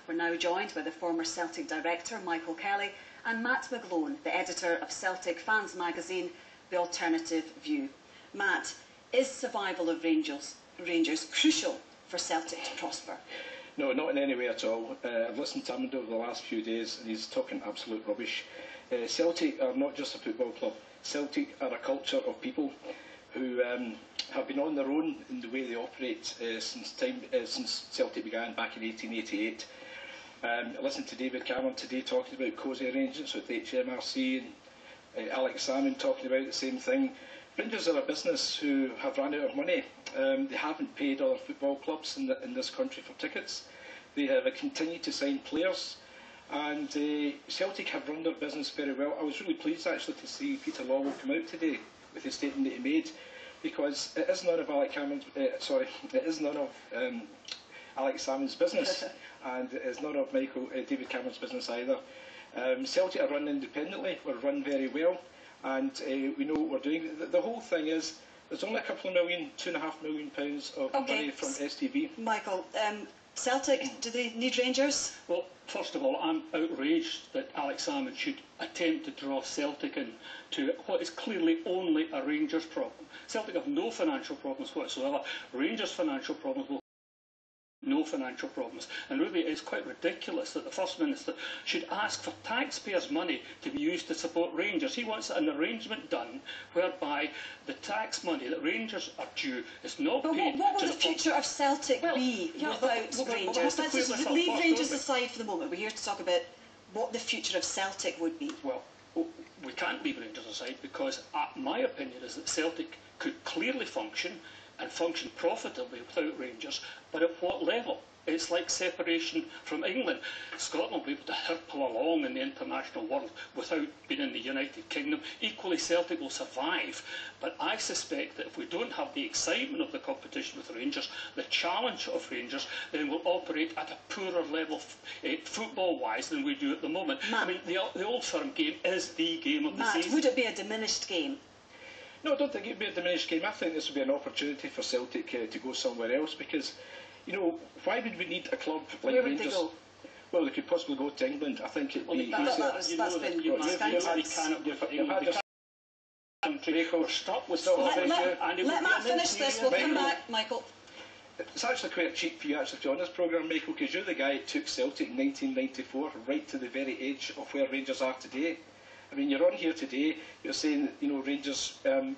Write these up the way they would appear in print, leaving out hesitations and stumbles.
We're now joined by the former Celtic director, Michael Kelly, and Matt McGlone, the editor of Celtic fans magazine, The Alternative View. Matt, is survival of Rangers crucial for Celtic to prosper? No, not in any way at all. I've listened to him over the last few days and he's talking absolute rubbish. Celtic are not just a football club. Celtic are a culture of people who have been on their own in the way they operate since Celtic began back in 1888. I listened to David Cameron today talking about cosy arrangements with HMRC and Alex Salmon talking about the same thing. Rangers are a business who have run out of money. They haven't paid other football clubs in this country for tickets. They have continued to sign players, and Celtic have run their business very well. I was really pleased actually to see Peter Lawwell come out today with the statement that he made, because it is none of Alex Salmon's business, and it is none of David Cameron's business either. Celtic are run independently. We're run very well. And we know what we're doing. The whole thing is, there's only a couple of million, £2.5 million of money from STV. Michael, Celtic, do they need Rangers? Well, first of all, I'm outraged that Alex Salmon should attempt to draw Celtic into what is clearly only a Rangers problem. Celtic have no financial problems whatsoever. Rangers' financial problems will no financial problems, and really it is quite ridiculous that the First Minister should ask for taxpayers' money to be used to support Rangers. He wants an arrangement done whereby the tax money that Rangers are due is not paid to the... What will the future of Celtic be without Rangers? Let's just leave Rangers aside for the moment. We're here to talk about what the future of Celtic would be. Well, we can't leave Rangers aside, because my opinion is that Celtic could clearly function and function profitably without Rangers, but at what level? It's like separation from England. Scotland will be able to hirple along in the international world without being in the United Kingdom. Equally, Celtic will survive. But I suspect that if we don't have the excitement of the competition with Rangers, the challenge of Rangers, then we'll operate at a poorer level football-wise than we do at the moment. Matt, I mean, the Old Firm game is the game of the season. Would it be a diminished game? No, I don't think it would be a diminished game. I think this would be an opportunity for Celtic to go somewhere else, because, you know, why would we need a club like Where Rangers? would they go? Well, they could possibly go to England. I think it'd be... That's been We're stuck with Let Matt finish this. We'll come back, Michael. It's actually quite cheap for you actually to be on this programme, Michael, because you're the guy who took Celtic in 1994 right to the very edge of where Rangers are today. I mean, you're on here today, you're saying that, you know, Rangers do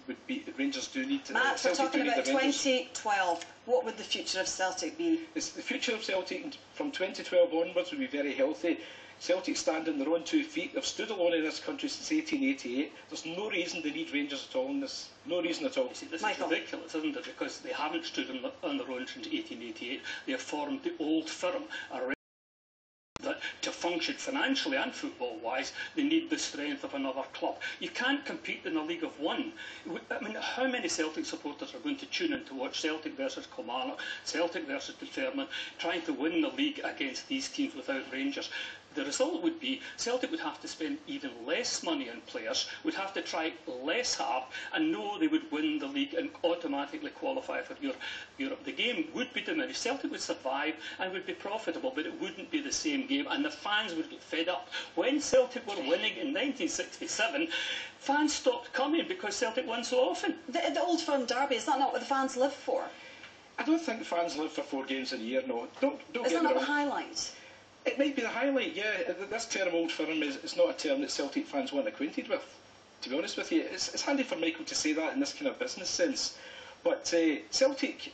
need to... Matt, we're talking about 2012. What would the future of Celtic be? The future of Celtic from 2012 onwards would be very healthy. Celtic stand on their own 2 feet. They've stood alone in this country since 1888. There's no reason they need Rangers at all in this. No reason at all. You see, this is ridiculous, isn't it? Because they haven't stood on their own since 1888. They have formed the Old Firm, that to function financially and football-wise, they need the strength of another club. You can't compete in a league of one. I mean, how many Celtic supporters are going to tune in to watch Celtic versus Kilmarnock, Celtic versus Dunfermline, trying to win the league against these teams without Rangers? The result would be Celtic would have to spend even less money on players, would have to try less hard, and know they would win the league and automatically qualify for Europe. The game would be diminished. Celtic would survive and would be profitable, but it wouldn't be the same game, and the fans would get fed up. When Celtic were winning in 1967, fans stopped coming because Celtic won so often. The Old Firm derby, is that not what the fans live for? I don't think the fans live for 4 games a year, no. Don't is get me that not wrong. the highlight? It might be the highlight, yeah. This term Old Firm is not a term that Celtic fans weren't acquainted with, to be honest with you. It's handy for Michael to say that in this kind of business sense. But Celtic,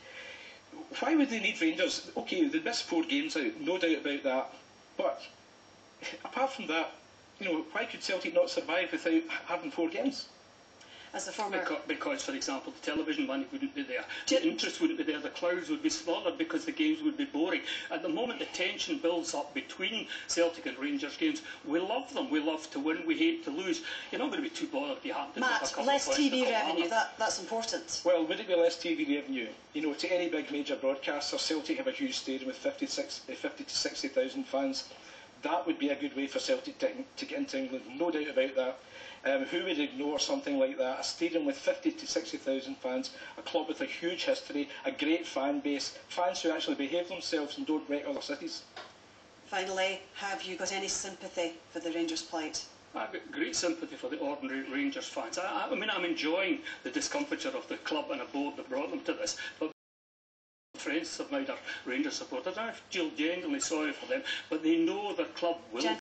why would they need Rangers? OK, they missed 4 games out, no doubt about that. But apart from that, you know, why could Celtic not survive without having 4 games? As a former... Because, for example, the television money wouldn't be there, the interest wouldn't be there, the crowds would be smaller because the games would be boring. At the moment the tension builds up between Celtic and Rangers games, we love them, we love to win, we hate to lose. You're not going to be too bothered if you happen to have a couple less of points TV revenue, that's important. Well, would it be less TV revenue? You know, to any big major broadcaster, Celtic have a huge stadium with 50 to 60,000 fans. That would be a good way for Celtic to get into England, no doubt about that. Who would ignore something like that? A stadium with 50 to 60,000 fans, a club with a huge history, a great fan base, fans who actually behave themselves and don't wreck other cities. Finally, have you got any sympathy for the Rangers' plight? I've got great sympathy for the ordinary Rangers fans. I mean, I'm enjoying the discomfiture of the club and a board that brought them to this, but friends of mine are Rangers supporters. I feel genuinely sorry for them, but they know their club will